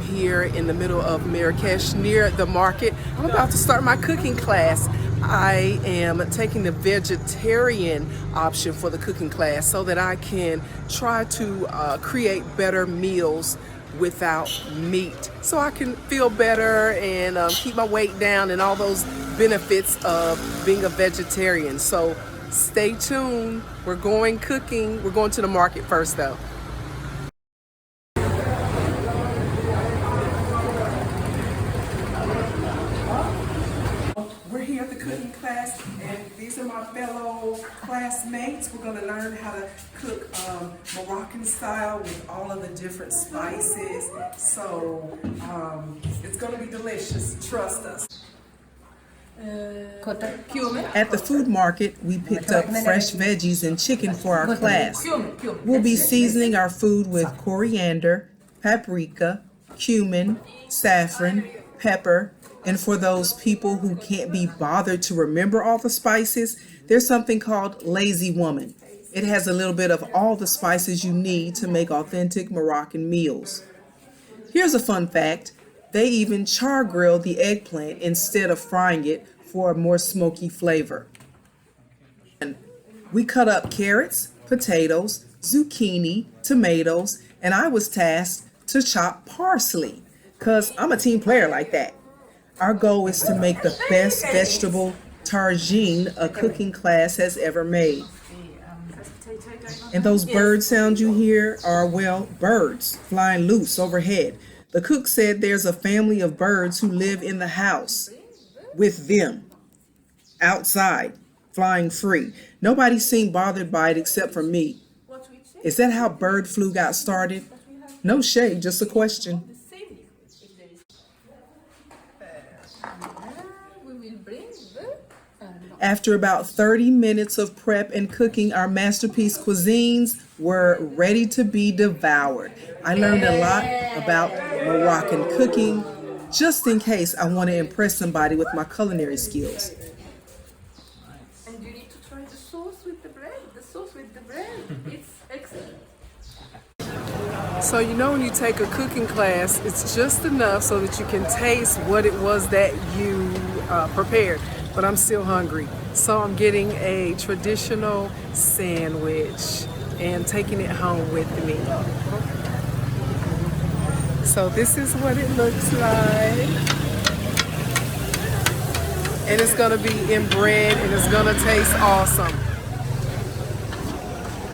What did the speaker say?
Here in the middle of Marrakesh near the market. I'm about to start my cooking class. I am taking the vegetarian option for the cooking class so that I can try to create better meals without meat, so I can feel better and keep my weight down and all those benefits of being a vegetarian. So stay tuned. We're going cooking. We're going to the market first though. We're here at the cooking class, and these are my fellow classmates. We're going to learn how to cook Moroccan style with all of the different spices. So it's going to be delicious. Trust us. At the food market, we picked up fresh veggies and chicken for our class. We'll be seasoning our food with coriander, paprika, cumin, saffron, pepper, and for those people who can't be bothered to remember all the spices, there's something called Lazy Woman. It has a little bit of all the spices you need to make authentic Moroccan meals. Here's a fun fact. They even char grill the eggplant instead of frying it for a more smoky flavor. And we cut up carrots, potatoes, zucchini, tomatoes, and I was tasked to chop parsley, because I'm a team player like that. Our goal is to make the best vegetable tagine a cooking class has ever made. And those bird sounds you hear are, well, birds flying loose overhead. The cook said there's a family of birds who live in the house with them, outside, flying free. Nobody seemed bothered by it except for me. Is that how bird flu got started? No shade, just a question. After about 30 minutes of prep and cooking, our masterpiece cuisines were ready to be devoured. I learned a lot about Moroccan cooking, just in case I want to impress somebody with my culinary skills. And you need to try the sauce with the bread. The sauce with the bread, it's excellent. So you know, when you take a cooking class, it's just enough so that you can taste what it was that you prepared. But I'm still hungry, so I'm getting a traditional sandwich and taking it home with me. So this is what it looks like, and it's gonna be in bread and it's gonna taste awesome.